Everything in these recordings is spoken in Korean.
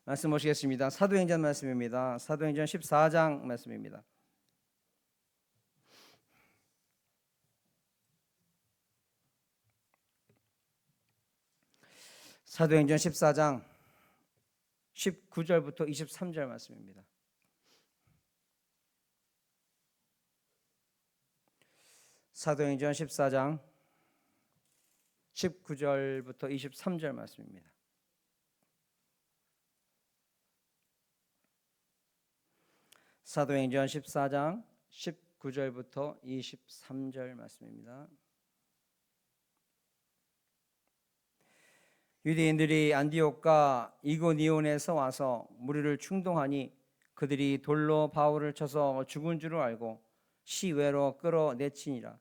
말씀 보시겠습니다. 사도행전 말씀입니다. 사도행전 14장 말씀입니다. 사도행전 14장 19절부터 23절 말씀입니다. 사도행전 14장 19절부터 23절 말씀입니다. 사도행전 14장 19절부터 23절 말씀입니다. 유대인들이 안디옥과 이고니온에서 와서 무리를 충동하니 그들이 돌로 바울을 쳐서 죽은 줄을 알고 시외로 끌어내치니라.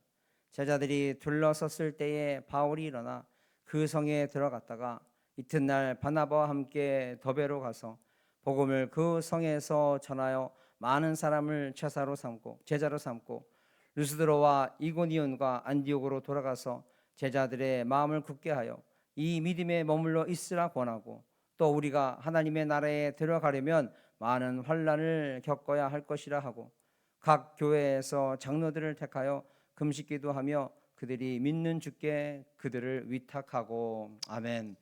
제자들이 둘러섰을 때에 바울이 일어나 그 성에 들어갔다가 이튿날 바나바와 함께 더베로 가서 복음을 그 성에서 전하여 많은 사람을 제자로 삼고 루스드로와 이고니온과 안디옥으로 돌아가서 제자들의 마음을 굳게 하여 이 믿음에 머물러 있으라 권하고, 또 우리가 하나님의 나라에 들어가려면 많은 환난을 겪어야 할 것이라 하고, 각 교회에서 장로들을 택하여 금식기도 하며 그들이 믿는 주께 그들을 위탁하고. 아멘.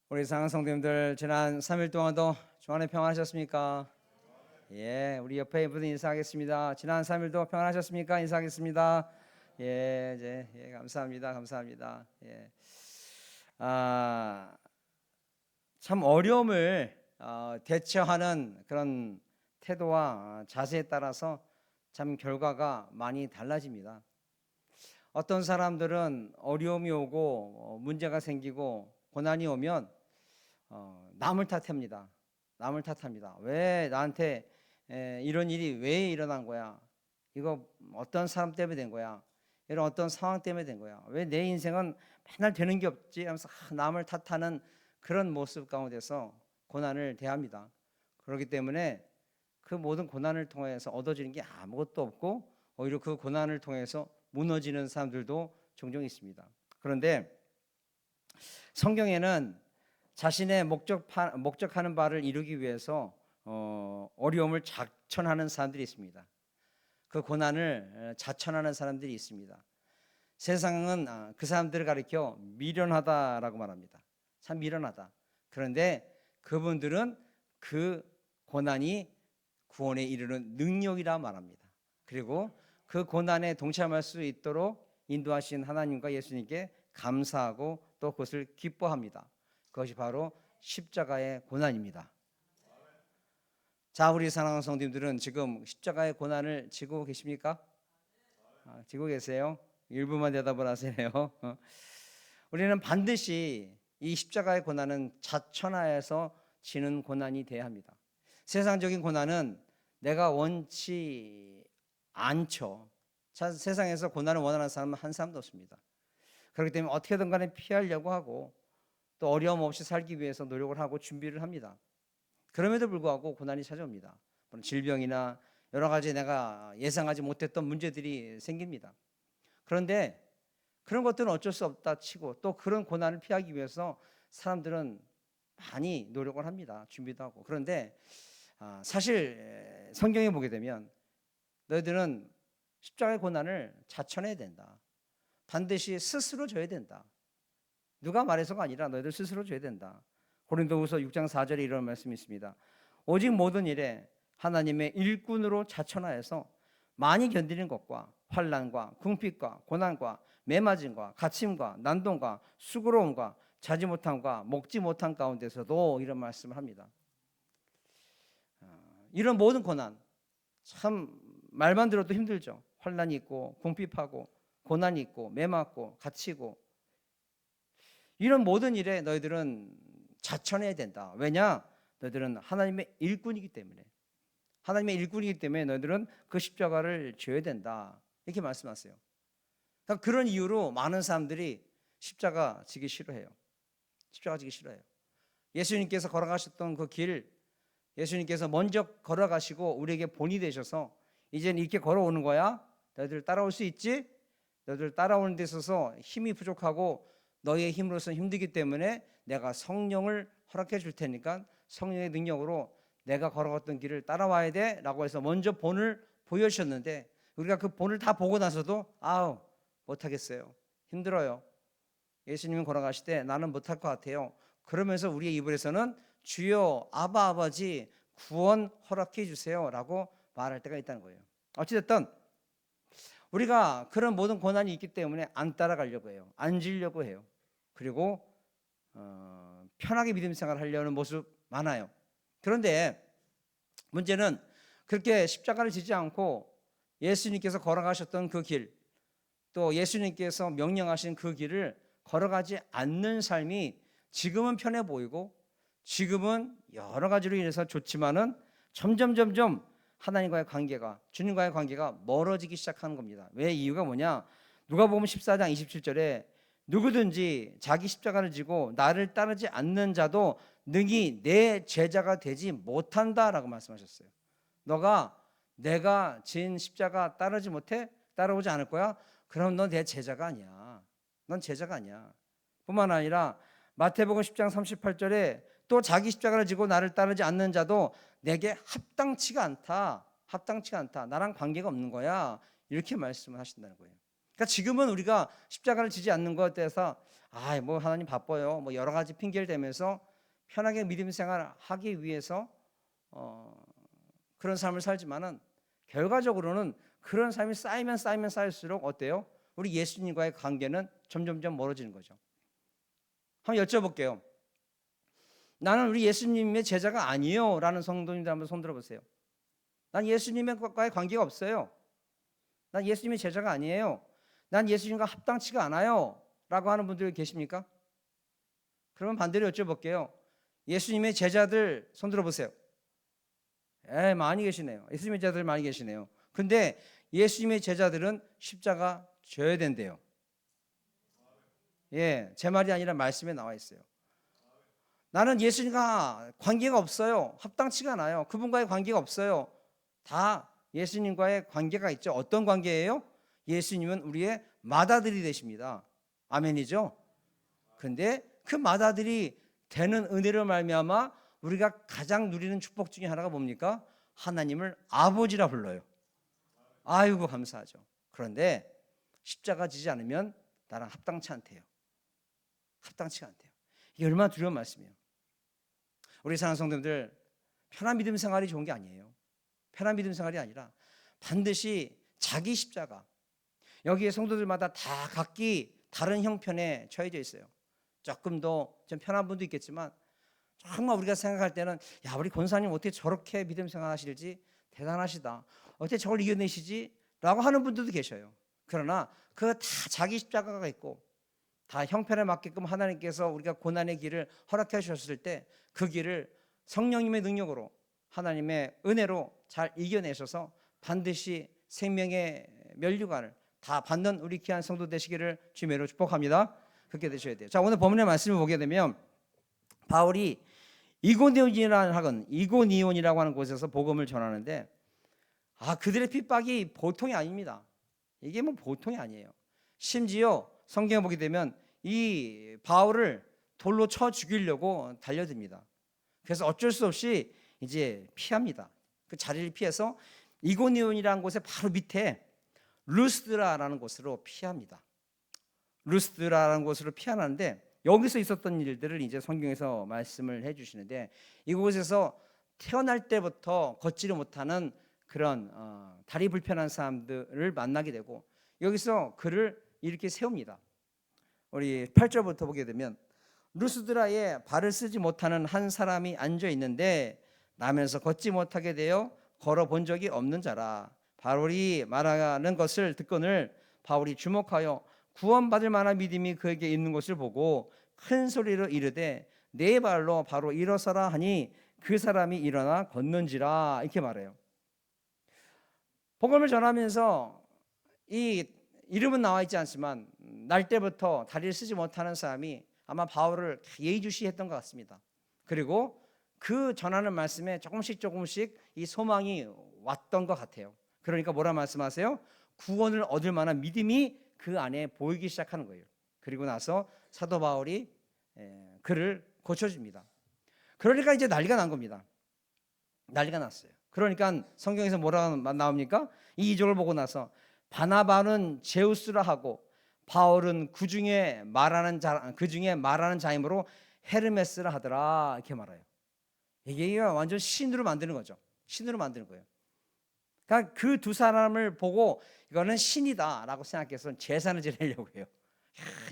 우리 사랑하는 성도님들, 지난 3일 동안도 주안에 평안하셨습니까? 예, 우리 옆에 분들 인사하겠습니다. 지난 3일도 평안하셨습니까? 인사하겠습니다. 예, 감사합니다. 예. 참 어려움을 대처하는 그런 태도와 자세에 따라서 참 결과가 많이 달라집니다. 어떤 사람들은 어려움이 오고 문제가 생기고 고난이 오면 남을 탓합니다. 왜 나한테 이런 일이 왜 일어난 거야? 이거 어떤 사람 때문에 된 거야? 이런 어떤 상황 때문에 된 거야? 왜 내 인생은 맨날 되는 게 없지? 하면서 남을 탓하는 그런 모습 가운데서 고난을 대합니다. 그렇기 때문에 그 모든 고난을 통해서 얻어지는 게 아무것도 없고 오히려 그 고난을 통해서 무너지는 사람들도 종종 있습니다. 그런데 성경에는 자신의 목적하는 바를 이루기 위해서 어려움을 자천하는 사람들이 있습니다. 그 고난을 자천하는 사람들이 있습니다. 세상은 그 사람들을 가리켜 미련하다라고 말합니다. 참 미련하다. 그런데 그분들은 그 고난이 구원에 이르는 능력이라 말합니다. 그리고 그 고난에 동참할 수 있도록 인도하신 하나님과 예수님께 감사하고 또 그것을 기뻐합니다. 그것이 바로 십자가의 고난입니다. 자, 우리 사랑하는 성도님들은 지금 십자가의 고난을 지고 계십니까? 지고 계세요? 일부만 대답을 하세요. 우리는 반드시 이 십자가의 고난은 자천하에서 지는 고난이 돼야 합니다. 세상적인 고난은 내가 원치 않죠. 세상에서 고난을 원하는 사람은 한 사람도 없습니다. 그렇기 때문에 어떻게든 간에 피하려고 하고 또 어려움 없이 살기 위해서 노력을 하고 준비를 합니다. 그럼에도 불구하고 고난이 찾아옵니다. 질병이나 여러 가지 내가 예상하지 못했던 문제들이 생깁니다. 그런데 그런 것들은 어쩔 수 없다 치고 또 그런 고난을 피하기 위해서 사람들은 많이 노력을 합니다. 준비도 하고. 그런데 사실 성경에 보게 되면 너희들은 십자가의 고난을 자천해야 된다. 반드시 스스로 져야 된다. 누가 말해서가 아니라 너희들 스스로 져야 된다. 고린도후서 6장 4절에 이런 말씀이 있습니다. 오직 모든 일에 하나님의 일꾼으로 자천하여서 많이 견디는 것과 환난과 궁핍과 고난과 매맞음과 갇힘과 난동과 수고로움과 자지 못함과 먹지 못한 가운데서도 이런 말씀을 합니다. 이런 모든 고난, 참 말만 들어도 힘들죠. 환난이 있고 궁핍하고 고난이 있고 매맞고 갇히고 이런 모든 일에 너희들은 자천해야 된다. 왜냐? 너희들은 하나님의 일꾼이기 때문에. 하나님의 일꾼이기 때문에 너희들은 그 십자가를 져야 된다. 이렇게 말씀하세요. 그러니까 그런 이유로 많은 사람들이 십자가 지기 싫어해요. 십자가 지기 싫어해요. 예수님께서 걸어가셨던 그 길, 예수님께서 먼저 걸어가시고 우리에게 본이 되셔서 이제는 이렇게 걸어오는 거야. 너희들 따라올 수 있지? 너희들 따라오는 데 있어서 힘이 부족하고 너희의 힘으로서는 힘들기 때문에 내가 성령을 허락해 줄 테니까 성령의 능력으로 내가 걸어갔던 길을 따라와야 돼 라고 해서 먼저 본을 보여주셨는데, 우리가 그 본을 다 보고 나서도 아우 못하겠어요, 힘들어요, 예수님이 걸어가실 때 나는 못할 것 같아요. 그러면서 우리의 입에서는 주여 아바 아버지 구원 허락해 주세요 라고 말할 때가 있다는 거예요. 어찌됐든 우리가 그런 모든 고난이 있기 때문에 안 따라가려고 해요. 앉으려고 해요. 그리고 편하게 믿음 생활을 하려는 모습 많아요. 그런데 문제는 그렇게 십자가를 지지 않고 예수님께서 걸어가셨던 그 길, 또 예수님께서 명령하신 그 길을 걸어가지 않는 삶이 지금은 편해 보이고 지금은 여러 가지로 인해서 좋지만은 점점 하나님과의 관계가, 주님과의 관계가 멀어지기 시작하는 겁니다. 왜? 이유가 뭐냐? 누가복음 14장 27절에 누구든지 자기 십자가를 지고 나를 따르지 않는 자도 능히 내 제자가 되지 못한다라고 말씀하셨어요. 너가 내가 진 십자가 따라오지 않을 거야? 그럼 넌 내 제자가 아니야. 넌 제자가 아니야. 뿐만 아니라 마태복음 10장 38절에 또 자기 십자가를 지고 나를 따르지 않는 자도 내게 합당치가 않다. 나랑 관계가 없는 거야. 이렇게 말씀을 하신다는 거예요. 그러니까 지금은 우리가 십자가를 지지 않는 것에 대해서 뭐 하나님 바빠요, 뭐 여러 가지 핑계를 대면서 편하게 믿음 생활을 하기 위해서 그런 삶을 살지만은 결과적으로는 그런 삶이 쌓이면 쌓일수록 어때요? 우리 예수님과의 관계는 점점 멀어지는 거죠. 한번 여쭤볼게요. 나는 우리 예수님의 제자가 아니에요 라는 성도님들 한번 손 들어보세요. 난 예수님과의 관계가 없어요. 난 예수님의 제자가 아니에요. 난 예수님과 합당치가 않아요 라고 하는 분들 계십니까? 그러면 반대로 여쭤볼게요. 예수님의 제자들 손 들어보세요. 많이 계시네요. 예수님의 제자들 많이 계시네요. 근데 예수님의 제자들은 십자가 져야 된대요. 제 말이 아니라 말씀에 나와 있어요. 나는 예수님과 관계가 없어요. 합당치가 않아요. 그분과의 관계가 없어요. 다 예수님과의 관계가 있죠. 어떤 관계예요? 예수님은 우리의 맏아들이 되십니다. 아멘이죠? 근데 그 맏아들이 되는 은혜로 말미암아 우리가 가장 누리는 축복 중에 하나가 뭡니까? 하나님을 아버지라 불러요. 아이고 감사하죠. 그런데 십자가 지지 않으면 나랑 합당치 않대요. 합당치가 않대요. 이게 얼마나 두려운 말씀이에요. 우리 사랑하는 성도님들, 편한 믿음 생활이 좋은 게 아니에요. 편한 믿음 생활이 아니라 반드시 자기 십자가, 여기에 성도들마다 다 각기 다른 형편에 처해져 있어요. 조금 더 좀 편한 분도 있겠지만 정말 우리가 생각할 때는 야, 우리 권사님 어떻게 저렇게 믿음 생활하실지 대단하시다, 어떻게 저걸 이겨내시지? 라고 하는 분들도 계셔요. 그러나 그 다 자기 십자가가 있고 다 형편에 맞게끔 하나님께서 우리가 고난의 길을 허락해 주셨을 때 그 길을 성령님의 능력으로, 하나님의 은혜로 잘 이겨내셔서 반드시 생명의 면류관을 다 받는 우리 귀한 성도 되시기를 주님으로 축복합니다. 그렇게 되셔야 돼요. 자, 오늘 본문의 말씀을 보게 되면 바울이 이고니온이라고 하는 곳에서 복음을 전하는데 그들의 핍박이 보통이 아닙니다. 이게 뭐 보통이 아니에요. 심지어 성경에 보게 되면 이 바울을 돌로 쳐 죽이려고 달려듭니다. 그래서 어쩔 수 없이 이제 피합니다. 그 자리를 피해서 이고니온이라는 곳의 바로 밑에 루스드라라는 곳으로 피합니다. 루스드라라는 곳으로 피하는데 여기서 있었던 일들을 이제 성경에서 말씀을 해주시는데, 이곳에서 태어날 때부터 걷지를 못하는 그런 다리 불편한 사람들을 만나게 되고 여기서 그를 이렇게 세웁니다. 우리 8절부터 보게 되면 루스드라에 발을 쓰지 못하는 한 사람이 앉아 있는데 나면서 걷지 못하게 되어 걸어본 적이 없는 자라. 바울이 말하는 것을 듣거늘 바울이 주목하여 구원받을 만한 믿음이 그에게 있는 것을 보고 큰 소리로 이르되 네 발로 바로 일어서라 하니 그 사람이 일어나 걷는지라, 이렇게 말해요. 복음을 전하면서 이 이름은 나와 있지 않지만 날 때부터 다리를 쓰지 못하는 사람이 아마 바울을 예의주시했던 것 같습니다. 그리고 그 전하는 말씀에 조금씩 이 소망이 왔던 것 같아요. 그러니까 뭐라 말씀하세요? 구원을 얻을 만한 믿음이 그 안에 보이기 시작하는 거예요. 그리고 나서 사도 바울이 그를 고쳐줍니다. 그러니까 이제 난리가 난 겁니다. 난리가 났어요. 그러니까 성경에서 뭐라고 나옵니까? 이 2절을 보고 나서 바나바는 제우스라 하고 바울은 그 중에 말하는 자이므로 헤르메스라 하더라, 이렇게 말해요. 이게 완전 신으로 만드는 거죠. 신으로 만드는 거예요. 그러니까 그 두 사람을 보고 이거는 신이다라고 생각해서 제사를 지내려고 해요.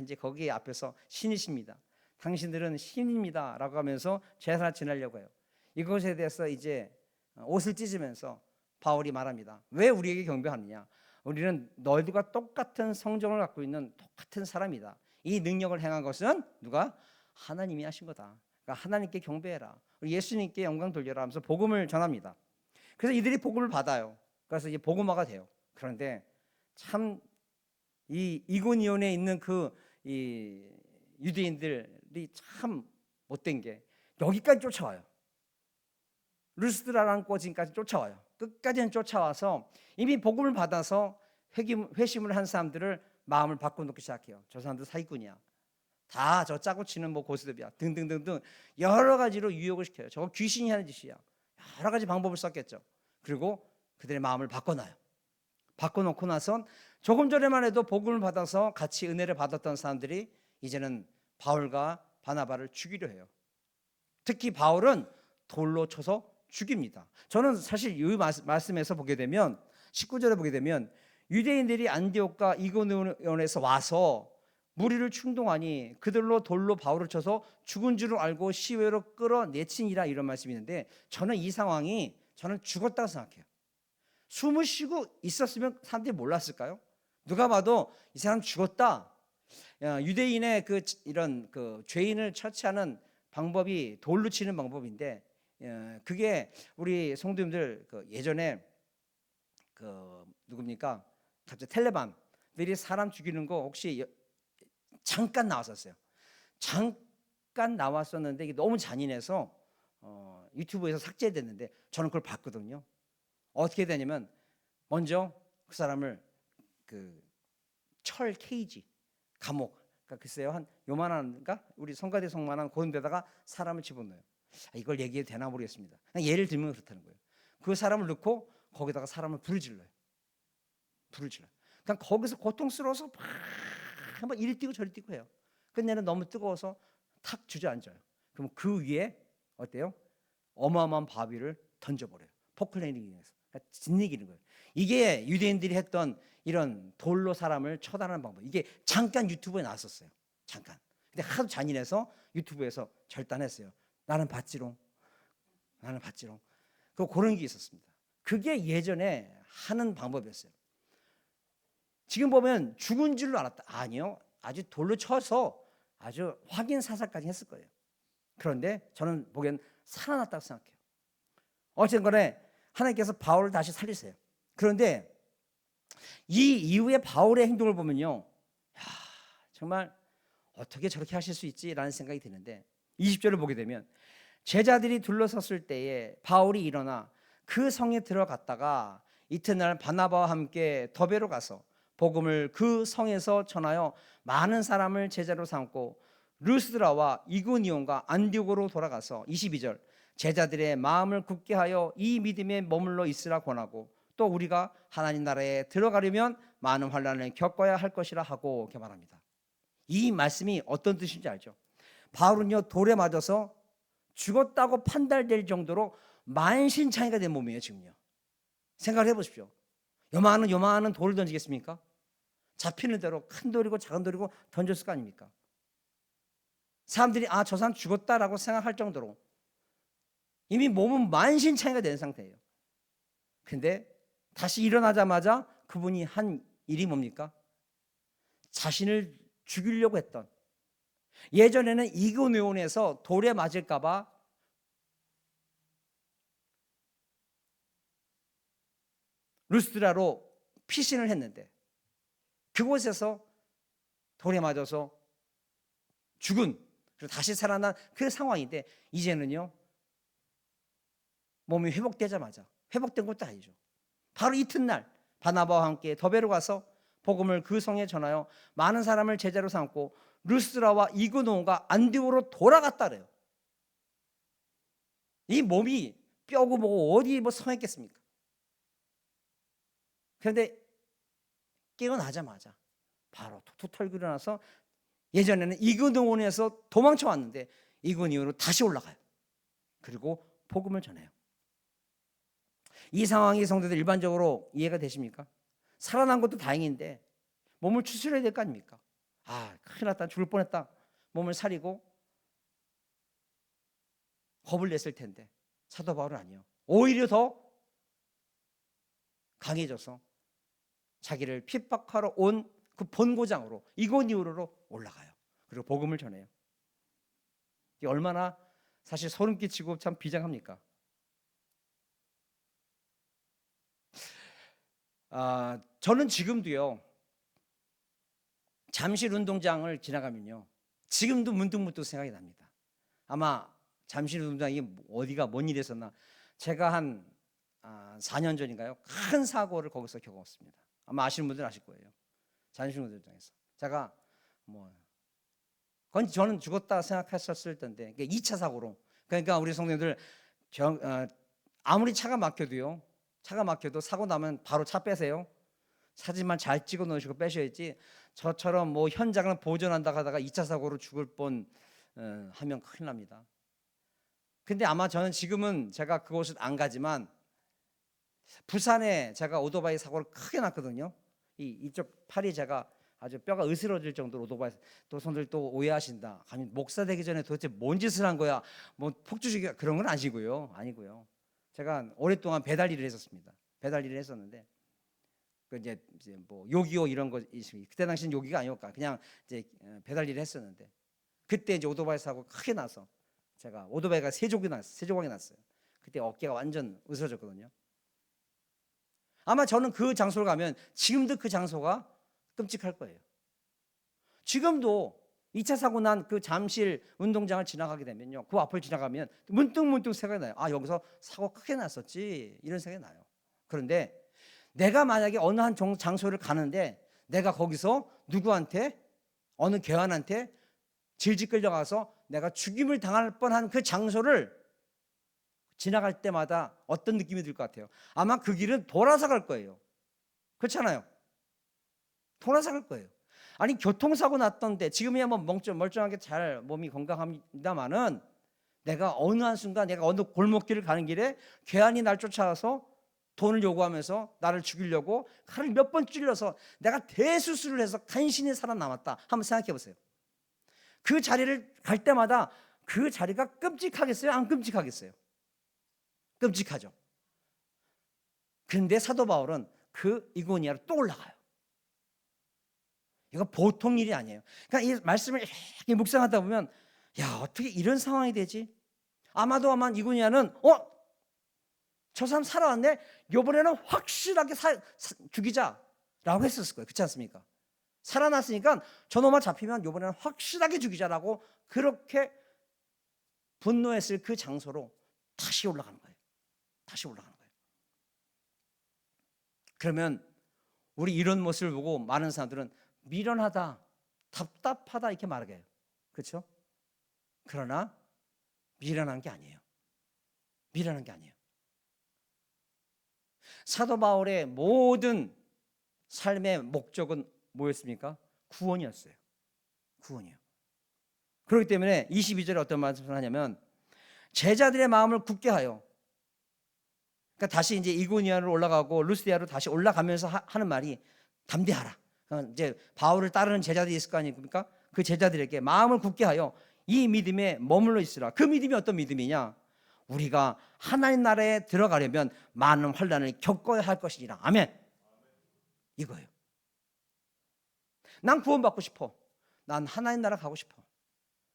이제 거기 앞에서 신이십니다, 당신들은 신입니다라고 하면서 제사를 지내려고 해요. 이것에 대해서 이제 옷을 찢으면서 바울이 말합니다. 왜 우리에게 경배하느냐? 우리는 너희들과 똑같은 성정을 갖고 있는 똑같은 사람이다. 이 능력을 행한 것은 누가? 하나님이 하신 거다. 그러니까 하나님께 경배해라, 예수님께 영광 돌려라 하면서 복음을 전합니다. 그래서 이들이 복음을 받아요. 그래서 이제 복음화가 돼요. 그런데 참 이 이고니온에 있는 이 유대인들이 참 못된 게 여기까지 쫓아와요. 루스드라라는 꼬진까지 쫓아와요. 끝까지는 쫓아와서 이미 복음을 받아서 회심을 한 사람들을 마음을 바꿔놓기 시작해요. 저 사람들 사기꾼이야, 다 저 짜고 치는 뭐 고스톱이야 등등등등 여러 가지로 유혹을 시켜요. 저거 귀신이 하는 짓이야. 여러 가지 방법을 썼겠죠. 그리고 그들의 마음을 바꿔놔요. 바꿔놓고 나선 조금 전에만 해도 복음을 받아서 같이 은혜를 받았던 사람들이 이제는 바울과 바나바를 죽이려 해요. 특히 바울은 돌로 쳐서 죽입니다. 저는 사실 이 말씀에서 보게 되면 19절에 보게 되면 유대인들이 안디옥과 이고니온에서 와서 무리를 충동하니 그들로 돌로 바울을 쳐서 죽은 줄 알고 시외로 끌어내치니라, 이런 말씀이 있는데 저는 이 상황이 저는 죽었다고 생각해요. 숨을 쉬고 있었으면 사람들이 몰랐을까요? 누가 봐도 이 사람 죽었다. 유대인의 이런 죄인을 처치하는 방법이 돌로 치는 방법인데, 그게 우리 성도님들 예전에 누굽니까? 갑자기 텔레반들이 사람 죽이는 거 혹시 잠깐 나왔었어요. 잠깐 나왔었는데 이게 너무 잔인해서 유튜브에서 삭제됐는데 저는 그걸 봤거든요. 어떻게 되냐면 먼저 그 사람을 철 케이지, 감옥, 그러니까 글쎄요 한 요만한가 우리 성가대 성만한 그런 데다가 사람을 집어넣어요. 이걸 얘기해도 되나 모르겠습니다. 그냥 예를 들면 그렇다는 거예요. 그 사람을 넣고 거기다가 사람을 불을 질러요. 그냥 거기서 고통스러워서 막 이리 뛰고 저리 뛰고 해요. 끝내는 너무 뜨거워서 탁 주저앉아요. 그럼 그 위에 어때요? 어마어마한 바위를 던져버려요. 포클레닝에서. 그러니까 짓이기는 거예요. 이게 유대인들이 했던 이런 돌로 사람을 처단하는 방법. 이게 잠깐 유튜브에 나왔었어요. 잠깐. 근데 하도 잔인해서 유튜브에서 절단했어요. 나는 봤지롱. 그런 게 있었습니다. 그게 예전에 하는 방법이었어요. 지금 보면 죽은 줄로 알았다. 아니요. 아주 돌로 쳐서 아주 확인 사살까지 했을 거예요. 그런데 저는 보기엔 살아났다고 생각해요. 어쨌든 간에 하나님께서 바울을 다시 살리세요. 그런데 이 이후에 바울의 행동을 보면요, 정말 어떻게 저렇게 하실 수 있지라는 생각이 드는데 20절을 보게 되면 제자들이 둘러섰을 때에 바울이 일어나 그 성에 들어갔다가 이튿날 바나바와 함께 더베로 가서 복음을 그 성에서 전하여 많은 사람을 제자로 삼고 루스드라와 이고니온과 안디옥으로 돌아가서 22절 제자들의 마음을 굳게 하여 이 믿음에 머물러 있으라 권하고 또 우리가 하나님 나라에 들어가려면 많은 환난을 겪어야 할 것이라 하고 이렇게 말합니다. 이 말씀이 어떤 뜻인지 알죠? 바울은요 돌에 맞아서 죽었다고 판단될 정도로 만신창이가 된 몸이에요. 지금요 생각을 해보십시오. 요만한 돌을 던지겠습니까? 잡히는 대로 큰 돌이고 작은 돌이고 던졌을 거 아닙니까? 사람들이 저 사람 죽었다라고 생각할 정도로 이미 몸은 만신창이가 된 상태예요. 근데 다시 일어나자마자 그분이 한 일이 뭡니까? 자신을 죽이려고 했던, 예전에는 이고니온에서 돌에 맞을까 봐 루스드라로 피신을 했는데 그곳에서 돌에 맞아서 죽은, 그리고 다시 살아난 그 상황인데 이제는요 몸이 회복되자마자, 회복된 것도 아니죠, 바로 이튿날 바나바와 함께 더베로 가서 복음을 그 성에 전하여 많은 사람을 제자로 삼고 루스라와 이고노가 안디오로 돌아갔다 그래요. 이 몸이 뼈고 뭐고 어디 뭐 성했겠습니까? 그런데 깨어나자마자 바로 툭툭 털고 일어나서 예전에는 이근원에서 도망쳐 왔는데 이근이후로 다시 올라가요. 그리고 복음을 전해요. 이 상황이 성도들 일반적으로 이해가 되십니까? 살아난 것도 다행인데 몸을 추스려야 될 거 아닙니까? 아, 큰일 났다, 죽을 뻔했다. 몸을 사리고 겁을 냈을 텐데 사도 바울은 아니요. 오히려 더 강해져서 자기를 핍박하러 온 그 본고장으로 이고니오로 올라가요. 그리고 복음을 전해요. 이게 얼마나 사실 소름 끼치고 참 비장합니까? 저는 지금도요, 잠실 운동장을 지나가면요, 지금도 문득문득 생각이 납니다. 아마 잠실 운동장이 어디가 뭔 일이 있었나, 제가 한 4년 전인가요, 큰 사고를 거기서 겪었습니다. 아마 아시는 분들은 아실 거예요. 잠실 운동장에서 제가 그건 저는 죽었다 생각했었을 텐데 2차 사고로. 그러니까 우리 성도님들 아무리 차가 막혀도요, 차가 막혀도 사고 나면 바로 차 빼세요. 사진만 잘 찍어 놓으시고 빼셔야지, 저처럼 뭐 현장을 보존한다 하다가 2차 사고로 죽을 뻔 하면 큰일 납니다. 근데 아마 저는 지금은 제가 그곳을 안 가지만 부산에 제가 오토바이 사고를 크게 났거든요. 이쪽 팔이 제가 아주 뼈가 으스러질 정도로 오토바이, 또 손들 또 오해하신다. 아니, 목사 되기 전에 도대체 뭔 짓을 한 거야? 뭐 폭주주기 그런 건 아니고요. 제가 오랫동안 배달 일을 했었습니다. 배달 일을 했었는데 그 이제 뭐 요기요 이런 거, 그때 당시는 요기가 아니었까, 그냥 이제 배달 일을 했었는데 그때 이제 오토바이 사고 크게 나서 제가 오토바이가 세 조각이 났어요. 그때 어깨가 완전 으스러졌거든요. 아마 저는 그 장소를 가면 지금도 그 장소가 끔찍할 거예요. 지금도 2차 사고 난 그 잠실 운동장을 지나가게 되면요, 그 앞을 지나가면 문득문득 생각이 나요. 아, 여기서 사고 크게 났었지, 이런 생각이 나요. 그런데 내가 만약에 어느 한 장소를 가는데 내가 거기서 누구한테, 어느 괴한한테 질질 끌려가서 내가 죽임을 당할 뻔한 그 장소를 지나갈 때마다 어떤 느낌이 들 것 같아요? 아마 그 길은 돌아서 갈 거예요. 그렇잖아요. 돌아서 갈 거예요. 아니, 교통사고 났던데 지금이야 뭐 멀쩡하게 잘 몸이 건강합니다만은 내가 어느 한순간 내가 어느 골목길을 가는 길에 괴한이 날 쫓아와서 돈을 요구하면서 나를 죽이려고 칼을 몇 번 찔러서 내가 대수술을 해서 간신히 살아남았다. 한번 생각해 보세요. 그 자리를 갈 때마다 그 자리가 끔찍하겠어요? 안 끔찍하겠어요? 끔찍하죠. 그런데 사도 바울은 그 이고니아로 또 올라가요. 이거 보통 일이 아니에요. 그러니까 이 말씀을 이렇게 묵상하다 보면, 야, 어떻게 이런 상황이 되지? 아마 이고니아는 저 사람 살아왔네, 이번에는 확실하게 죽이자라고 했었을 거예요. 그렇지 않습니까? 살아났으니까 저놈아 잡히면 이번에는 확실하게 죽이자라고 그렇게 분노했을 그 장소로 다시 올라가는 거예요. 그러면 우리 이런 모습을 보고 많은 사람들은 미련하다, 답답하다 이렇게 말하게 해요. 그렇죠? 그러나 미련한 게 아니에요. 사도 바울의 모든 삶의 목적은 뭐였습니까? 구원이었어요. 구원이요. 그렇기 때문에 22절에 어떤 말씀을 하냐면 제자들의 마음을 굳게 하여, 그러니까 다시 이제 이고니아로 올라가고 루스디아로 다시 올라가면서 하는 말이 담대하라. 이제 바울을 따르는 제자들이 있을 거 아닙니까? 그 제자들에게 마음을 굳게 하여 이 믿음에 머물러 있으라. 그 믿음이 어떤 믿음이냐? 우리가 하나님 나라에 들어가려면 많은 환난을 겪어야 할 것이니라. 아멘. 이거예요. 난 구원받고 싶어. 난 하나님 나라 가고 싶어.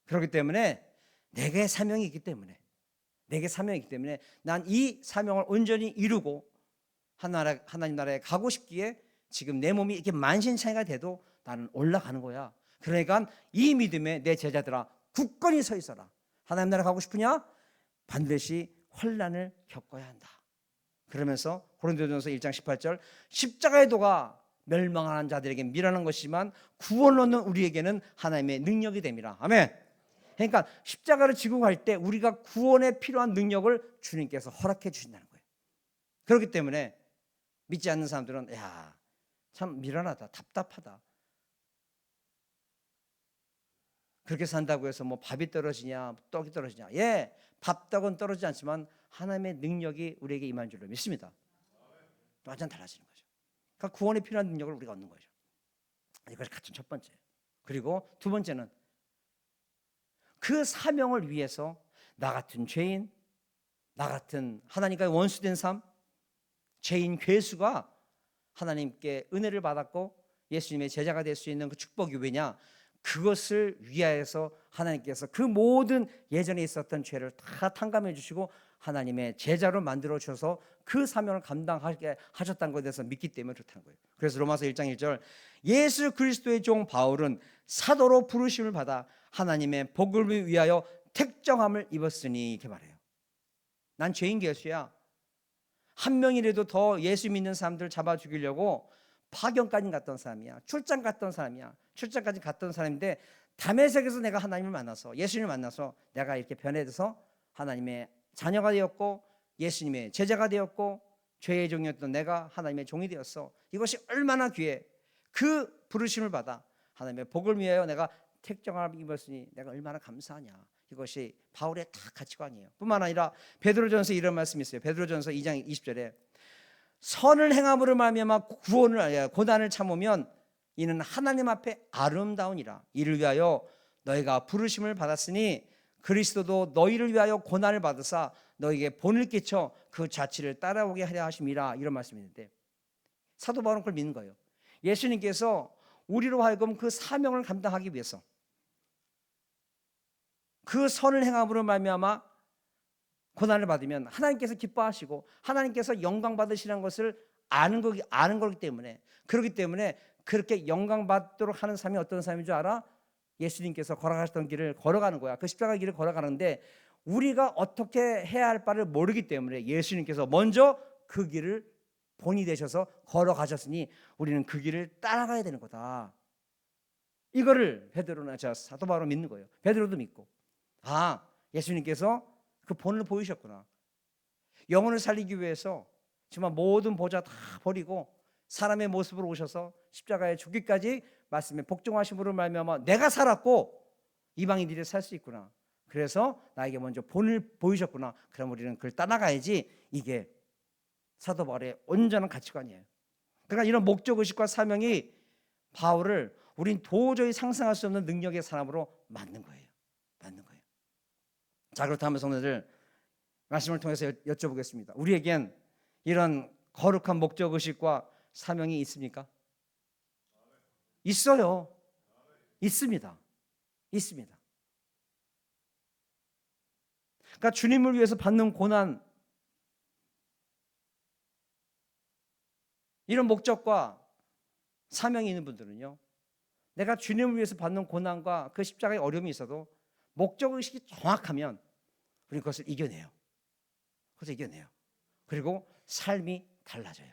그렇기 때문에 내게 사명이 있기 때문에 난 이 사명을 온전히 이루고 하나님 나라에 가고 싶기에 지금 내 몸이 이렇게 만신창이가 돼도 나는 올라가는 거야. 그러니까 이 믿음에 내 제자들아 굳건히 서 있어라. 하나님 나라 가고 싶으냐? 반드시 환난을 겪어야 한다. 그러면서 고린도전서 1장 18절 십자가의 도가 멸망하는 자들에게 미련한 것이지만 구원을 얻는 우리에게는 하나님의 능력이 됩니다. 아멘. 그러니까 십자가를 지고 갈 때 우리가 구원에 필요한 능력을 주님께서 허락해 주신다는 거예요. 그렇기 때문에 믿지 않는 사람들은 야, 참 미련하다, 답답하다. 그렇게 산다고 해서 뭐 밥이 떨어지냐, 떡이 떨어지냐. 예, 밥, 떡은 떨어지지 않지만 하나님의 능력이 우리에게 임한 줄로 믿습니다. 완전 달라지는 거죠. 그러니까 구원에 필요한 능력을 우리가 얻는 거죠. 이것이 가진 첫 번째. 그리고 두 번째는 그 사명을 위해서 나 같은 죄인, 나 같은 하나님과의 원수된 삶, 죄인 괴수가 하나님께 은혜를 받았고 예수님의 제자가 될 수 있는 그 축복이 왜냐? 그것을 위하여서 하나님께서 그 모든 예전에 있었던 죄를 다 탕감해 주시고 하나님의 제자로 만들어 주셔서 그 사명을 감당하게 하셨다는 것에 대해서 믿기 때문에 그렇다는 거예요. 그래서 로마서 1장 1절 예수 그리스도의 종 바울은 사도로 부르심을 받아 하나님의 복을 위하여 택정함을 입었으니 이렇게 말해요. 난 죄인 괴수야. 한 명이라도 더 예수 믿는 사람들 잡아 죽이려고 파견까지 갔던 사람이야. 출장 갔던 사람이야. 출장까지 갔던 사람인데 다메섹에서 내가 하나님을 만나서 예수님을 만나서 내가 이렇게 변해서 하나님의 자녀가 되었고 예수님의 제자가 되었고 죄의 종이었던 내가 하나님의 종이 되었어. 이것이 얼마나 귀해. 그 부르심을 받아 하나님의 복을 위하여 내가 택정함을 입었으니 내가 얼마나 감사하냐. 이것이 바울의 다 가치관이에요. 뿐만 아니라 베드로전서 이런 말씀이 있어요. 베드로전서 2장 20절에 선을 행함으로 말미암아 고난을 참으면 이는 하나님 앞에 아름다우니라. 이를 위하여 너희가 부르심을 받았으니 그리스도도 너희를 위하여 고난을 받으사 너희에게 본을 끼쳐 그 자취를 따라오게 하려 하심이라. 이런 말씀이 있는데 사도 바울은 그걸 믿는 거예요. 예수님께서 우리로 하여금 그 사명을 감당하기 위해서 그 선을 행함으로 말미암아 고난을 받으면 하나님께서 기뻐하시고 하나님께서 영광 받으시는 것을 아는 거기 때문에 그렇기 때문에 그렇게 영광 받도록 하는 삶이 어떤 삶인 줄 알아? 예수님께서 걸어가셨던 길을 걸어가는 거야. 그 십자가 길을 걸어가는데 우리가 어떻게 해야 할 바를 모르기 때문에 예수님께서 먼저 그 길을 본이 되셔서 걸어가셨으니 우리는 그 길을 따라가야 되는 거다. 이거를 베드로나 사도 바울은 믿는 거예요. 베드로도 믿고 예수님께서 그 본을 보이셨구나. 영혼을 살리기 위해서 정말 모든 보좌 다 버리고 사람의 모습으로 오셔서 십자가에 죽기까지 말씀에 복종하심으로 말미암아 내가 살았고 이방인들이 살 수 있구나. 그래서 나에게 먼저 본을 보이셨구나. 그럼 우리는 그걸 따라가야지. 이게 사도 바울의 온전한 가치관이에요. 그러니까 이런 목적의식과 사명이 바울을 우린 도저히 상상할 수 없는 능력의 사람으로 만든 거예요. 자, 그렇다면 성도들 말씀을 통해서 여쭤보겠습니다. 우리에겐 이런 거룩한 목적의식과 사명이 있습니까? 있어요. 있습니다. 그러니까 주님을 위해서 받는 고난, 이런 목적과 사명이 있는 분들은요, 내가 주님을 위해서 받는 고난과 그 십자가의 어려움이 있어도 목적의식이 정확하면 우리 그것을 이겨내요. 그리고 삶이 달라져요.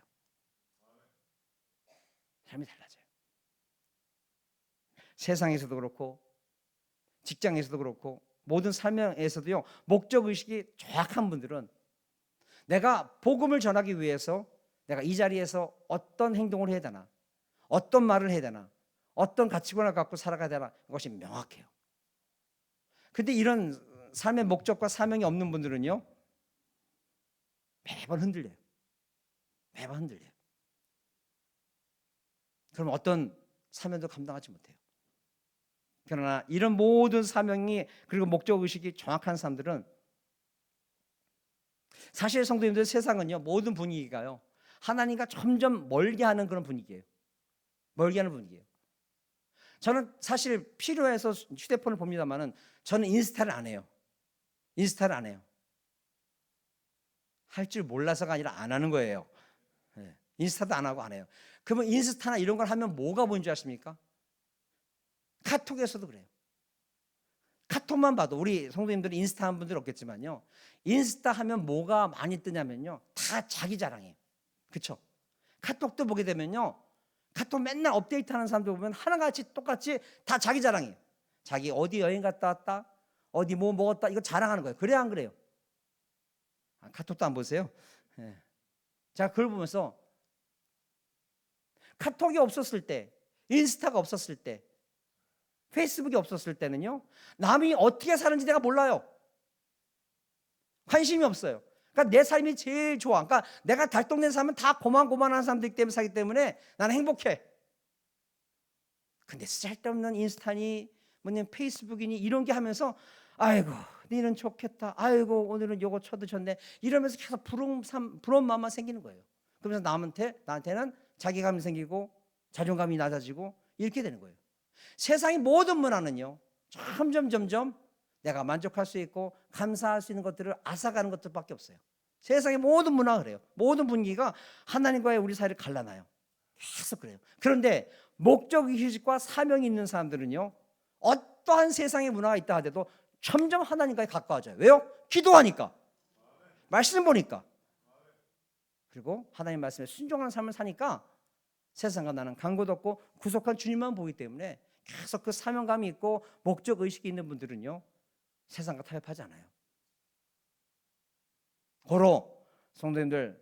세상에서도 그렇고 직장에서도 그렇고 모든 삶에서도요, 목적의식이 정확한 분들은 내가 복음을 전하기 위해서 내가 이 자리에서 어떤 행동을 해야 되나, 어떤 말을 해야 되나, 어떤 가치관을 갖고 살아가야 되나, 이것이 명확해요. 근데 이런 삶의 목적과 사명이 없는 분들은요, 매번 흔들려요. 그럼 어떤 사명도 감당하지 못해요. 그러나 이런 모든 사명이 그리고 목적의식이 정확한 사람들은, 사실 성도님들, 세상은요, 모든 분위기가요, 하나님과 점점 멀게 하는 그런 분위기예요. 저는 사실 필요해서 휴대폰을 봅니다만은 저는 인스타를 안 해요. 할 줄 몰라서가 아니라 안 하는 거예요. 인스타도 안 하고 안 해요. 그러면 인스타나 이런 걸 하면 뭐가 뭔지 아십니까? 카톡에서도 그래요. 카톡만 봐도, 우리 성도님들이 인스타 한 분들 없겠지만요, 인스타 하면 뭐가 많이 뜨냐면요, 다 자기 자랑이에요. 그렇죠? 카톡도 보게 되면요, 카톡 맨날 업데이트하는 사람들 보면 하나같이 똑같이 다 자기 자랑이에요. 자기 어디 여행 갔다 왔다, 어디 뭐 먹었다, 이거 자랑하는 거예요. 그래요, 안 그래요? 카톡도 안 보세요? 예. 자, 그걸 보면서 카톡이 없었을 때, 인스타가 없었을 때, 페이스북이 없었을 때는요, 남이 어떻게 사는지 내가 몰라요. 관심이 없어요. 그러니까 내 삶이 제일 좋아. 그러니까 내가 달동네에 사면 다 고만고만한 사람들 때문에 사기 때문에 나는 행복해. 근데 쓸데없는 인스타니 뭐냐 페이스북이니 이런 게 하면서 아이고 니는 좋겠다, 아이고 오늘은 요거 쳐드셨네, 이러면서 계속 부러운 마음만 생기는 거예요. 그러면서 나한테는 자괴감이 생기고 자존감이 낮아지고 이렇게 되는 거예요. 세상의 모든 문화는요, 점점 내가 만족할 수 있고 감사할 수 있는 것들을 앗아가는 것들밖에 없어요. 세상의 모든 문화가 그래요. 모든 분위기가 하나님과의 우리 사이를 갈라놔요. 계속 그래요. 그런데 목적의식과 사명이 있는 사람들은요, 어떠한 세상의 문화가 있다 하더라도 점점 하나님과에 가까워져요. 왜요? 기도하니까, 말씀 보니까, 그리고 하나님 말씀에 순종하는 삶을 사니까 세상과 나는 간고도 없고 구속한 주님만 보기 때문에 계속 그 사명감이 있고 목적의식이 있는 분들은요, 세상과 타협하지 않아요. 고로 성도님들,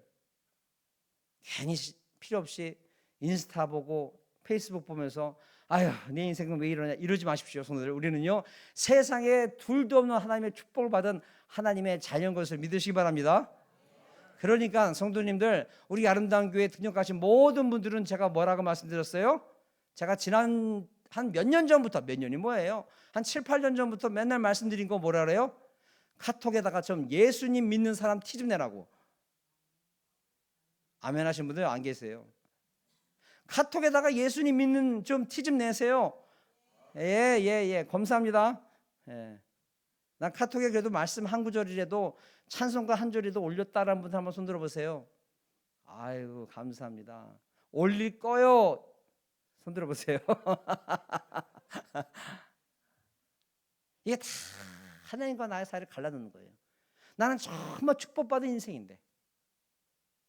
괜히 필요 없이 인스타 보고 페이스북 보면서 아유 내 인생은 왜 이러냐 이러지 마십시오. 성도들, 우리는요 세상에 둘도 없는 하나님의 축복을 받은 하나님의 자녀인 것을 믿으시기 바랍니다. 그러니까 성도님들, 우리 아름다운 교회 등록하신 모든 분들은 제가 뭐라고 말씀드렸어요? 제가 지난 한 몇 년 전부터, 몇 년이 뭐예요? 한 7, 8년 전부터 맨날 말씀드린 거 뭐라 그래요? 카톡에다가 좀 예수님 믿는 사람 티 좀 내라고. 아멘 하신 분들 안 계세요. 카톡에다가 예수님 믿는 좀 티 좀 내세요. 예, 감사합니다. 예. 난 카톡에 그래도 말씀 한 구절이라도, 찬송가 한 절이라도 올렸다라는 분 한번 손 들어보세요. 아이고 감사합니다. 올릴 거요. 손 들어보세요. 이게 다 하나님과 나의 사이를 갈라놓는 거예요. 나는 정말 축복받은 인생인데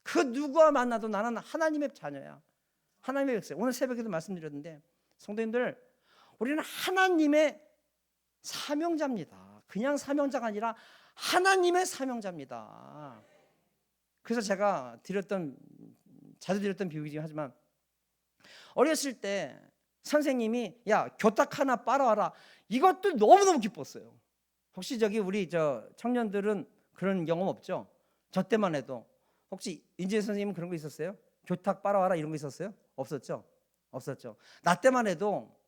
그 누구와 만나도 나는 하나님의 자녀야, 하나님의 백성. 오늘 새벽에도 말씀드렸는데, 성도님들, 우리는 하나님의 사명자입니다. 그냥 사명자가 아니라 하나님의 사명자입니다. 그래서 제가 자주 드렸던 비유이긴 하지만, 어렸을 때 선생님이 야 교탁 하나 빨아와라, 이것도 너무너무 기뻤어요. 혹시 우리 청년들은 그런 경험 없죠? 저 때만 해도 혹시 인재 선생님은 그런 거 있었어요? 교탁 빨아와라 이런 거 있었어요? 없었죠? 나 때만 해도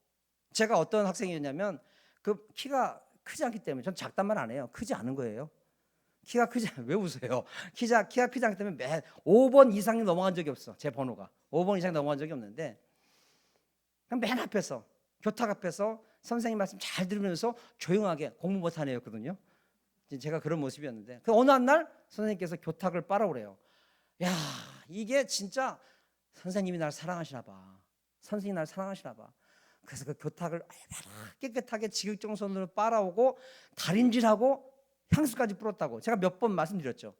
제가 어떤 학생이었냐면, 그 키가 크지 않기 때문에, 전 작단 말 안 해요. 크지 않은 거예요. 키가 크지 왜 웃어요? 키가 크지 않기 때문에 매 5번 이상이 넘어간 적이 없어. 제 번호가 5번 이상 넘어간 적이 없는데, 그냥 맨 앞에서, 교탁 앞에서 선생님 말씀 잘 들으면서 조용하게 공부 못한 애였거든요. 제가 그런 모습이었는데, 그 어느 한 날 선생님께서 교탁을 빨아오래요. 야, 이게 진짜 선생님이 날 사랑하시나 봐. 선생님이 날 사랑하시나 봐. 그래서 그 교탁을 깨끗하게 지극정손으로 빨아오고 다림질하고 향수까지 뿌렸다고 제가 몇 번 말씀드렸죠.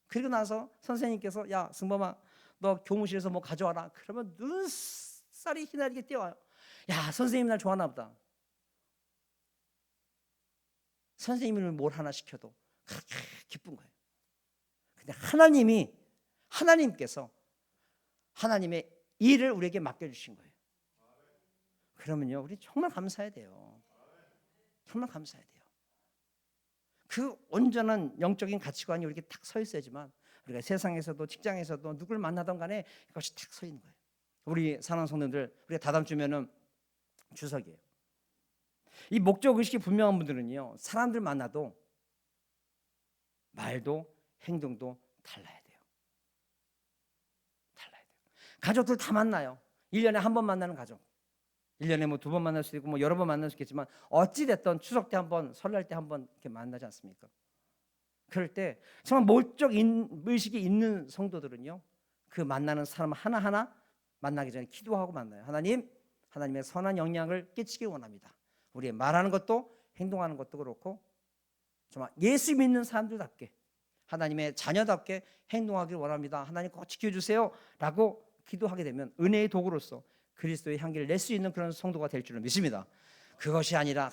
그리고 나서 선생님께서 야 승범아, 너 교무실에서 뭐 가져와라. 그러면 눈살이 휘날리게 뛰어와요. 야 선생님 날 좋아하나 보다. 선생님을 뭘 하나 시켜도 그렇게 기쁜 거예요. 근데 하나님께서 하나님의 일을 우리에게 맡겨주신 거예요. 그러면요 우리 정말 감사해야 돼요. 정말 감사해야 돼요. 그 온전한 영적인 가치관이 우리에게 딱 서 있어야지만 우리가 세상에서도 직장에서도 누굴 만나던 간에 그것이 딱 서 있는 거예요. 우리 사랑하는 성도들, 우리가 다다음 주면은 추석이에요. 이 목적의식이 분명한 분들은요 사람들 만나도 말도 행동도 달라야 돼요. 가족들 다 만나요. 1년에 한 번 만나는 가족, 1년에 뭐 2번 만날 수도 있고 뭐 여러 번 만날 수 있겠지만, 어찌 됐든 추석 때 한 번, 설날 때 한 번 이렇게 만나지 않습니까? 그럴 때 정말 목적 의식이 있는 성도들은요 그 만나는 사람 하나하나 만나기 전에 기도하고 만나요. 하나님의 선한 영향을 끼치기 원합니다. 우리의 말하는 것도 행동하는 것도 그렇고 정말 예수 믿는 사람들답게 하나님의 자녀답게 행동하기를 원합니다. 하나님 꼭 지켜주세요 라고 기도하게 되면 은혜의 도구로서 그리스도의 향기를 낼 수 있는 그런 성도가 될 줄을 믿습니다. 그것이 아니라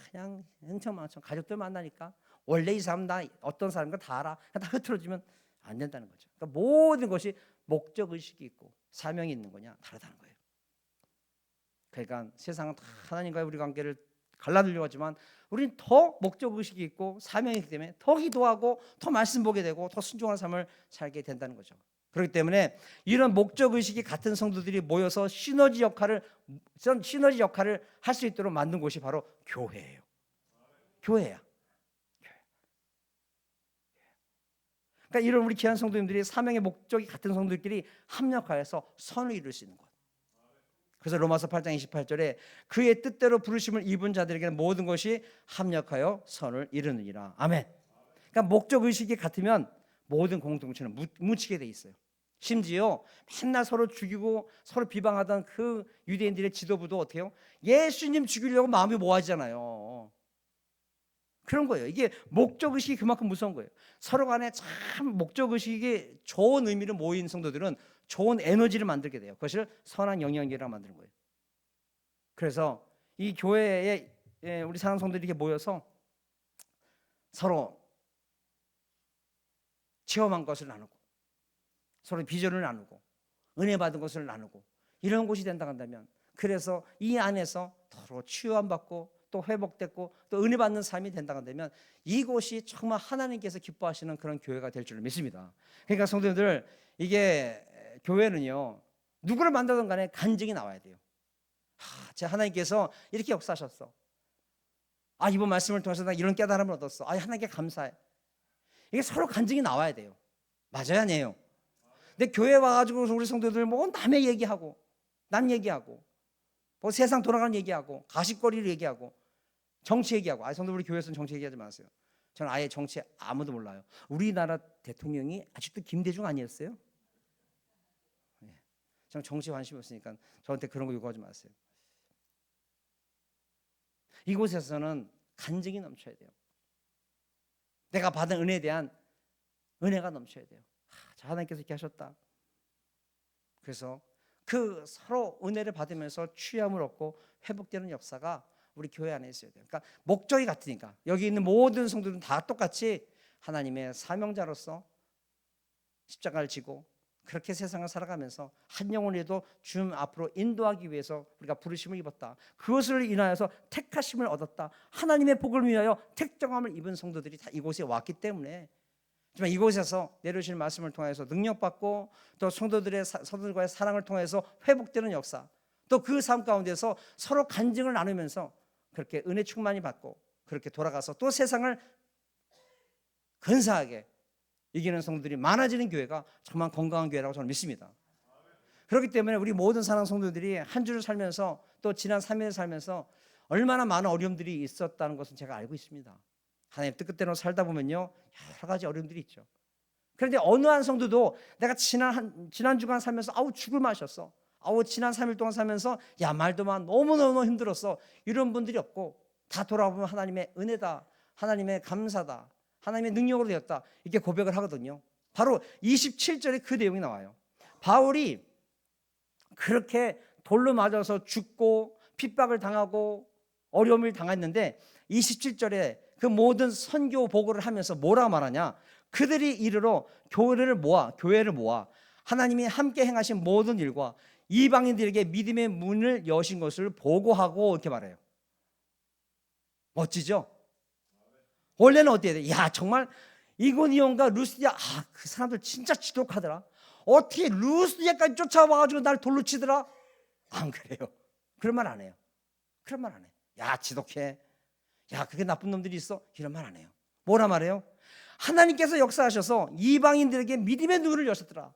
그냥 흥청망청 가족들 만나니까 원래 이 사람 나 어떤 사람인가 다 알아, 다 흐트러지면 안 된다는 거죠. 그러니까 모든 것이 목적의식이 있고 사명이 있는 거냐 다르다는 거예요. 그러니까 세상은 다 하나님과의 우리 관계를 갈라들려고 하지만 우리는 더 목적의식이 있고 사명이 있기 때문에 더 기도하고 더 말씀 보게 되고 더 순종한 삶을 살게 된다는 거죠. 그렇기 때문에 이런 목적의식이 같은 성도들이 모여서 시너지 역할을 할 수 있도록 만든 곳이 바로 교회예요. 교회야. 그러니까 이런 우리 귀한 성도님들이 사명의 목적이 같은 성도들끼리 합력하여서 선을 이룰 수 있는 것. 그래서 로마서 8장 28절에 그의 뜻대로 부르심을 입은 자들에게는 모든 것이 합력하여 선을 이루느니라. 아멘. 그러니까 목적의식이 같으면 모든 공동체는 뭉치게 돼 있어요. 심지어 맨날 서로 죽이고 서로 비방하던 그 유대인들의 지도부도 어떻게 해요? 예수님 죽이려고 마음이 모아지잖아요. 그런 거예요. 이게 목적의식이 그만큼 무서운 거예요. 서로 간에 참 목적의식이 좋은 의미로 모인 성도들은 좋은 에너지를 만들게 돼요. 그것을 선한 영향력이라고 만드는 거예요. 그래서 이 교회에 우리 사랑하는 성도들이 이렇게 모여서 서로 체험한 것을 나누고 서로 비전을 나누고 은혜 받은 것을 나누고 이런 곳이 된다 한다면, 그래서 이 안에서 서로 치유함받고 또 회복됐고 또 은혜 받는 삶이 된다 한다면 이곳이 정말 하나님께서 기뻐하시는 그런 교회가 될 줄을 믿습니다. 그러니까 성도들, 이게 교회는요 누구를 만나든 간에 간증이 나와야 돼요. 제 하나님께서 이렇게 역사하셨어. 이번 말씀을 통해서 나 이런 깨달음을 얻었어. 하나님께 감사해. 이게 서로 간증이 나와야 돼요. 맞아요, 아니에요? 근데 교회 와가지고 우리 성도들 뭐 남의 얘기하고 남 얘기하고 뭐 세상 돌아가는 얘기하고 가십거리를 얘기하고 정치 얘기하고. 성도, 우리 교회에서는 정치 얘기하지 마세요. 저는 아예 정치 아무도 몰라요. 우리나라 대통령이 아직도 김대중 아니었어요? 저는 정치에 관심이 없으니까 저한테 그런 거 요구하지 마세요. 이곳에서는 간증이 넘쳐야 돼요. 내가 받은 은혜에 대한 은혜가 넘쳐야 돼요. 하나님께서 이렇게 하셨다. 그래서 그 서로 은혜를 받으면서 취함을 얻고 회복되는 역사가 우리 교회 안에 있어야 돼요. 그러니까 목적이 같으니까 여기 있는 모든 성도들은 다 똑같이 하나님의 사명자로서 십자가를 지고 그렇게 세상을 살아가면서 한 영혼에도 주님 앞으로 인도하기 위해서 우리가 부르심을 입었다. 그것을 인하여서 택하심을 얻었다. 하나님의 복을 위하여 택정함을 입은 성도들이 다 이곳에 왔기 때문에, 하지만 이곳에서 내려주신 말씀을 통해서 능력받고 또 성도들과의 사랑을 통해서 회복되는 역사, 또 그 삶 가운데서 서로 간증을 나누면서 그렇게 은혜 충만히 받고 그렇게 돌아가서 또 세상을 근사하게 이기는 성도들이 많아지는 교회가 정말 건강한 교회라고 저는 믿습니다. 그렇기 때문에 우리 모든 사랑 성도들이 한 주를 살면서 또 지난 3일을 살면서 얼마나 많은 어려움들이 있었다는 것은 제가 알고 있습니다. 하나님 뜻대로 살다 보면요 여러 가지 어려움들이 있죠. 그런데 어느 한 성도도 내가 지난 주간 살면서 죽을 맛이었어, 지난 3일 동안 살면서 말도 마 너무너무 힘들었어, 이런 분들이 없고 다 돌아보면 하나님의 은혜다, 하나님의 감사다, 하나님의 능력으로 되었다, 이렇게 고백을 하거든요. 바로 27절에 그 내용이 나와요. 바울이 그렇게 돌로 맞아서 죽고 핍박을 당하고 어려움을 당했는데 27절에 그 모든 선교 보고를 하면서 뭐라고 말하냐, 그들이 이르러 교회를 모아 하나님이 함께 행하신 모든 일과 이방인들에게 믿음의 문을 여신 것을 보고하고, 이렇게 말해요. 멋지죠? 원래는 어때야 돼? 정말 이고니온과 루스디아, 그 사람들 진짜 지독하더라. 어떻게 루스디아까지 쫓아와가지고 날 돌로 치더라? 안 그래요? 그런 말 안 해요. 그런 말 안 해. 지독해. 그게 나쁜 놈들이 있어? 이런 말 안 해요. 뭐라 말해요? 하나님께서 역사하셔서 이방인들에게 믿음의 눈을 여셨더라.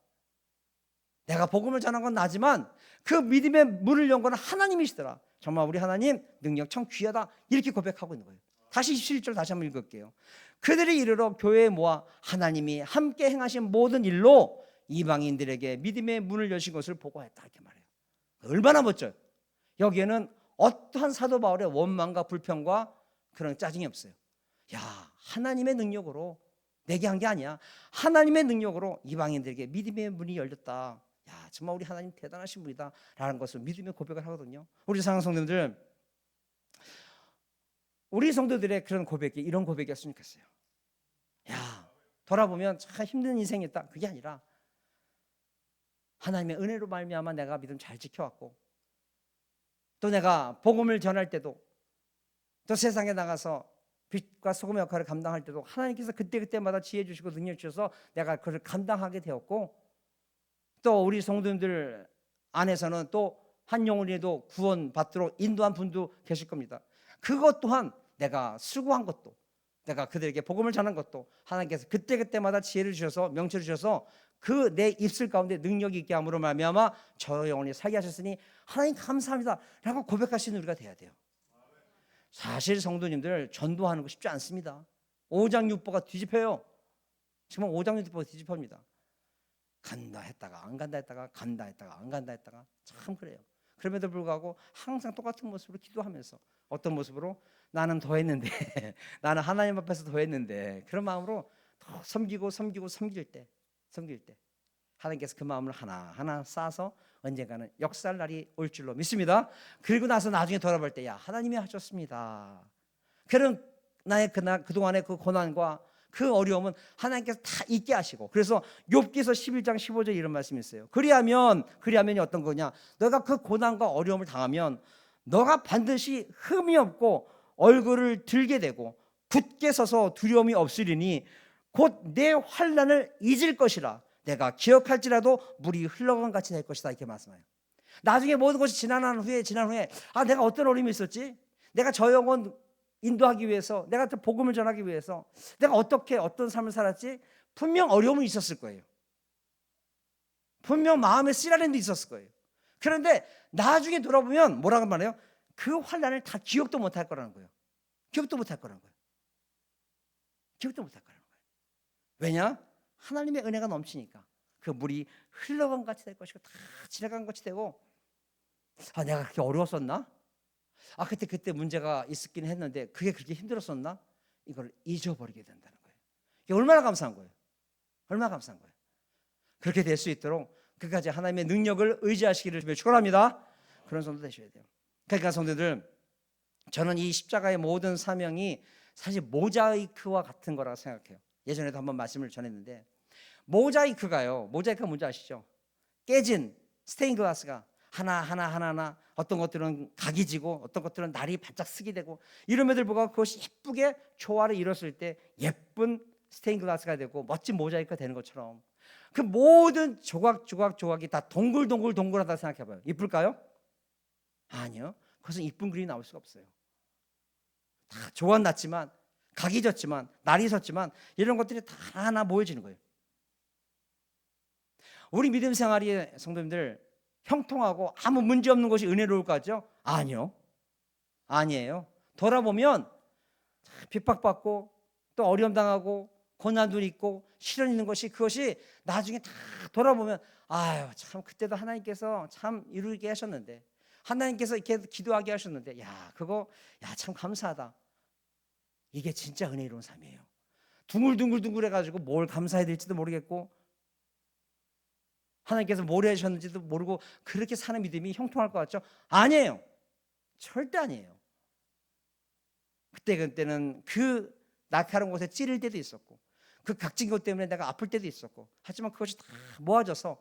내가 복음을 전한 건 나지만 그 믿음의 문을 연 건 하나님이시더라. 정말 우리 하나님 능력 참 귀하다, 이렇게 고백하고 있는 거예요. 다시 27절 다시 한번 읽을게요. 그들이 이르러 교회에 모아 하나님이 함께 행하신 모든 일로 이방인들에게 믿음의 문을 여신 것을 보고했다, 이렇게 말해요. 얼마나 멋져요. 여기에는 어떠한 사도 바울의 원망과 불평과 그런 짜증이 없어요. 하나님의 능력으로 내게 한 게 아니야. 하나님의 능력으로 이방인들에게 믿음의 문이 열렸다. 야, 정말 우리 하나님 대단하신 분이다 라는 것을 믿으며 고백을 하거든요. 우리 사랑하는 성도들, 우리 성도들의 그런 고백이 이런 고백이었으면 좋겠어요. 야, 돌아보면 참 힘든 인생이었다. 그게 아니라 하나님의 은혜로 말미암아 내가 믿음 잘 지켜왔고, 또 내가 복음을 전할 때도, 또 세상에 나가서 빛과 소금의 역할을 감당할 때도 하나님께서 그때그때마다 지혜 주시고 능력 주셔서 내가 그걸 감당하게 되었고, 또 우리 성도님들 안에서는 또 한 영혼이라도 구원 받도록 인도한 분도 계실 겁니다. 그것 또한 내가 수고한 것도, 내가 그들에게 복음을 전한 것도 하나님께서 그때그때마다 지혜를 주셔서 명철을 주셔서 그 내 입술 가운데 능력이 있게 함으로 말미암아 저 영혼이 살게 하셨으니 하나님 감사합니다 라고 고백하시는 우리가 돼야 돼요. 사실 성도님들, 전도하는 거 쉽지 않습니다. 오장육부가 뒤집혀요. 정말 오장육부가 뒤집힙니다. 간다 했다가 안 간다 했다가 간다 했다가 안 간다 했다가 참 그래요. 그럼에도 불구하고 항상 똑같은 모습으로 기도하면서, 어떤 모습으로? 나는 더 했는데 나는 하나님 앞에서 더 했는데, 그런 마음으로 더 섬기고 섬길 때 하나님께서 그 마음을 하나하나 쌓아서 언젠가는 역사할 날이 올 줄로 믿습니다. 그리고 나서 나중에 돌아볼 때, 야, 하나님이 하셨습니다. 그런 나의 그동안의 그 고난과 그 어려움은 하나님께서 다 잊게 하시고, 그래서 욥기서 11장 15절 이런 말씀이 있어요. 그리하면이 어떤 거냐? 너가 그 고난과 어려움을 당하면 너가 반드시 흠이 없고 얼굴을 들게 되고 굳게 서서 두려움이 없으리니 곧 내 환난을 잊을 것이라. 내가 기억할지라도 물이 흘러간 같이 될 것이다. 이렇게 말씀해요. 나중에 모든 것이 지난 후에 아, 내가 어떤 어려움이 있었지? 내가 저 영혼 인도하기 위해서, 내가 또 복음을 전하기 위해서 내가 어떤 삶을 살았지? 분명 어려움은 있었을 거예요. 분명 마음에 쓰라림도 있었을 거예요. 그런데 나중에 돌아보면 뭐라고 말해요? 그 환난을 다 기억도 못할 거라는 거예요. 기억도 못할 거라는 거예요. 왜냐? 하나님의 은혜가 넘치니까 그 물이 흘러간 같이 될 것이고 다 지나간 것이 되고, 아, 내가 그렇게 어려웠었나? 아, 그때 문제가 있었긴 했는데 그게 그렇게 힘들었었나? 이걸 잊어버리게 된다는 거예요. 이게 얼마나 감사한 거예요. 그렇게 될 수 있도록 끝까지 하나님의 능력을 의지하시기를 축원합니다. 그런 성도 되셔야 돼요. 그러니까 성도들, 저는 이 십자가의 모든 사명이 사실 모자이크와 같은 거라고 생각해요. 예전에도 한번 말씀을 전했는데, 모자이크가 뭔지 아시죠? 깨진 스테인글라스가 하나 어떤 것들은 각이 지고 어떤 것들은 날이 바짝 쓰게 되고, 이런 애들 보고 그것이 예쁘게 조화를 이뤘을 때 예쁜 스테인글라스가 되고 멋진 모자이크가 되는 것처럼, 그 모든 조각이 다 동글동글하다 생각해봐요. 이쁠까요? 아니요. 그것은 이쁜 그림이 나올 수가 없어요. 다 조각 났지만, 각이 졌지만, 날이 섰지만, 이런 것들이 다 하나 모여지는 거예요. 우리 믿음 생활이, 성도님들, 형통하고 아무 문제 없는 것이 은혜로울 것 같죠? 아니에요. 돌아보면 핍박받고 또 어려움 당하고 고난도 있고 시련 있는 것이, 그것이 나중에 다 돌아보면, 아유, 참 그때도 하나님께서 참 이루게 하셨는데, 하나님께서 이렇게 기도하게 하셨는데, 참 감사하다. 이게 진짜 은혜로운 삶이에요. 둥글둥글 해가지고 뭘 감사해야 될지도 모르겠고, 하나님께서 뭘 해주셨는지도 모르고 그렇게 사는 믿음이 형통할 것 같죠? 아니에요. 절대 아니에요. 그때는 그 날카로운 곳에 찌를 때도 있었고, 그 각진 것 때문에 내가 아플 때도 있었고, 하지만 그것이 다 모아져서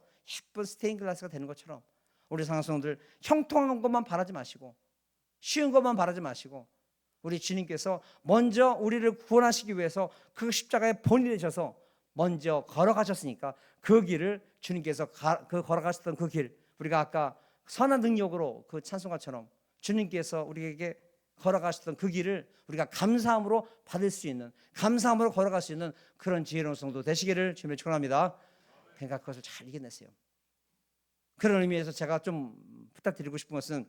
예쁜 스테인글라스가 되는 것처럼, 우리 상성들 형통한 것만 바라지 마시고, 쉬운 것만 바라지 마시고, 우리 주님께서 먼저 우리를 구원하시기 위해서 그 십자가에 본이 되셔서 먼저 걸어가셨으니까, 그 길을 주님께서 걸어가셨던 그 길, 우리가 아까 선한 능력으로 그 찬송가처럼 주님께서 우리에게 걸어가셨던 그 길을 우리가 감사함으로 받을 수 있는, 감사함으로 걸어갈 수 있는 그런 지혜로운 성도 되시기를 주님의 축원합니다. 그러니까 그것을 잘 이겨내세요. 그런 의미에서 제가 좀 부탁드리고 싶은 것은,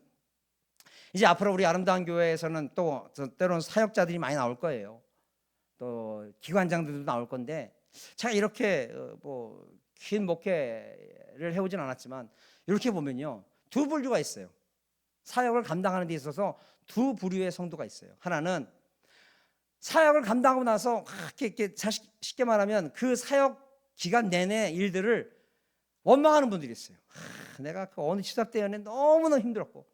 이제 앞으로 우리 아름다운 교회에서는 또 때로는 사역자들이 많이 나올 거예요. 또 기관장들도 나올 건데, 제가 이렇게 긴 목회를 해오진 않았지만, 이렇게 보면요, 두 분류가 있어요. 사역을 감당하는 데 있어서 두 부류의 성도가 있어요. 하나는 사역을 감당하고 나서 이렇게 쉽게 말하면 그 사역 기간 내내 일들을 원망하는 분들이 있어요. 내가 그 어느 시사 때문에 너무너무 힘들었고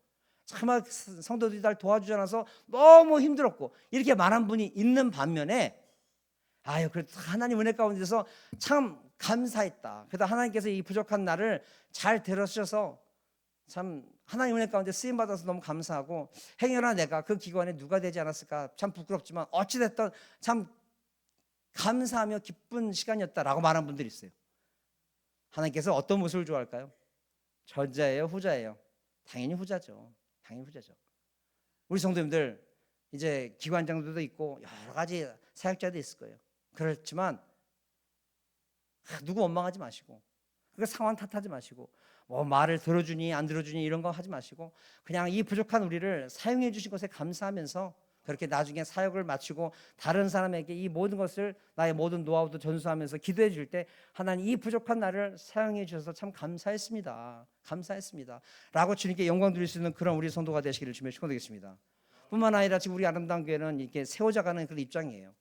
정말 성도들이 날 도와주지 않아서 너무 힘들었고 이렇게 말한 분이 있는 반면에 아유 그래도 하나님 은혜 가운데서 참 감사했다. 그래도 하나님께서 이 부족한 나를 잘 들어주셔서 참 하나님 은혜 가운데 쓰임 받아서 너무 감사하고 행여나 내가 그 기관에 누가 되지 않았을까 참 부끄럽지만 어찌됐든 참 감사하며 기쁜 시간이었다라고 말하는 분들이 있어요. 하나님께서 어떤 모습을 좋아할까요? 전자예요, 후자예요? 당연히 후자죠. 당연히 후자죠. 우리 성도님들 이제 기관장들도 있고 여러 가지 사역자도 있을 거예요. 그렇지만 누구 원망하지 마시고 그 상황 탓하지 마시고 뭐 말을 들어주니 안 들어주니 이런 거 하지 마시고 그냥 이 부족한 우리를 사용해 주신 것에 감사하면서 그렇게 나중에 사역을 마치고 다른 사람에게 이 모든 것을 나의 모든 노하우도 전수하면서 기도해 줄 때 하나님 이 부족한 나를 사용해 주셔서 참 감사했습니다. 감사했습니다. 라고 주님께 영광 드릴 수 있는 그런 우리 성도가 되시기를 주님의 축원드리겠습니다. 뿐만 아니라 지금 우리 아름다운 교회는 이렇게 세워져가는 그런 입장이에요.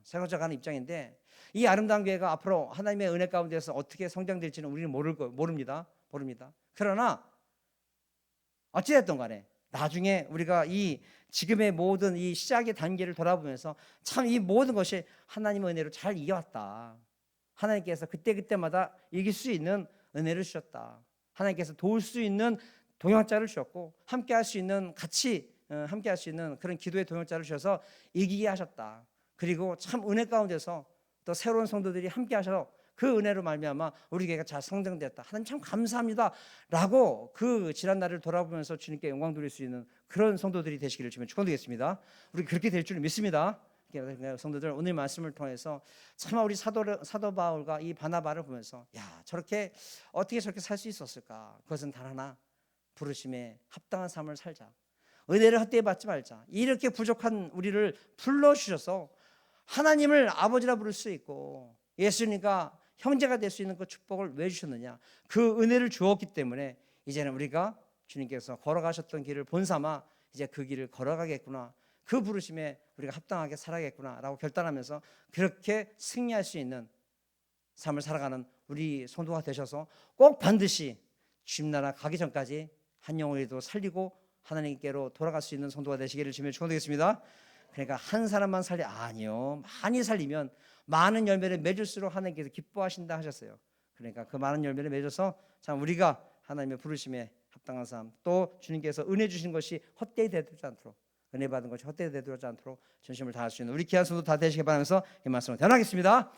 세워져가는 입장인데 이 아름다운 교회가 앞으로 하나님의 은혜 가운데서 어떻게 성장될지는 우리는 모릅니다. 그러나 어찌됐든 간에 나중에 우리가 이 지금의 모든 이 시작의 단계를 돌아보면서 참 이 모든 것이 하나님의 은혜로 잘 이겨왔다. 하나님께서 그때마다 이길 수 있는 은혜를 주셨다. 하나님께서 도울 수 있는 동역자를 주셨고 함께 할 수 있는 같이 함께 할 수 있는 그런 기도의 동역자를 주셔서 이기게 하셨다. 그리고 참 은혜 가운데서 또 새로운 성도들이 함께 하셔서 그 은혜로 말미암아 우리 교회가 잘 성장되었다. 하나님 참 감사합니다. 라고 그 지난 날을 돌아보면서 주님께 영광 돌릴 수 있는 그런 성도들이 되시기를 주면 축원드리겠습니다. 우리 그렇게 될 줄 믿습니다. 성도들 오늘 말씀을 통해서 참 우리 사도 바울과 이 바나바를 보면서 야 저렇게 어떻게 저렇게 살 수 있었을까? 그것은 단 하나 부르심에 합당한 삶을 살자. 은혜를 헛되이 받지 말자. 이렇게 부족한 우리를 불러주셔서 하나님을 아버지라 부를 수 있고 예수님과 형제가 될 수 있는 그 축복을 왜 주셨느냐? 그 은혜를 주었기 때문에 이제는 우리가 주님께서 걸어가셨던 길을 본삼아 이제 그 길을 걸어가겠구나. 그 부르심에 우리가 합당하게 살아야겠구나라고 결단하면서 그렇게 승리할 수 있는 삶을 살아가는 우리 성도가 되셔서 꼭 반드시 주님 나라 가기 전까지 한 영혼이라도 살리고 하나님께로 돌아갈 수 있는 성도가 되시기를 주님의 축원드리겠습니다. 그러니까 한 사람만 아니요. 많이 살리면 많은 열매를 맺을수록 하나님께서 기뻐하신다 하셨어요. 그러니까 그 많은 열매를 맺어서 참 우리가 하나님의 부르심에 합당한 삶 또 주님께서 은혜 주신 것이 헛되이 되지 않도록 은혜 받은 것이 헛되이 되지 않도록 전심을 다할 수 있는 우리 귀한 성도 다 되시기 바라면서 이 말씀을 전하겠습니다.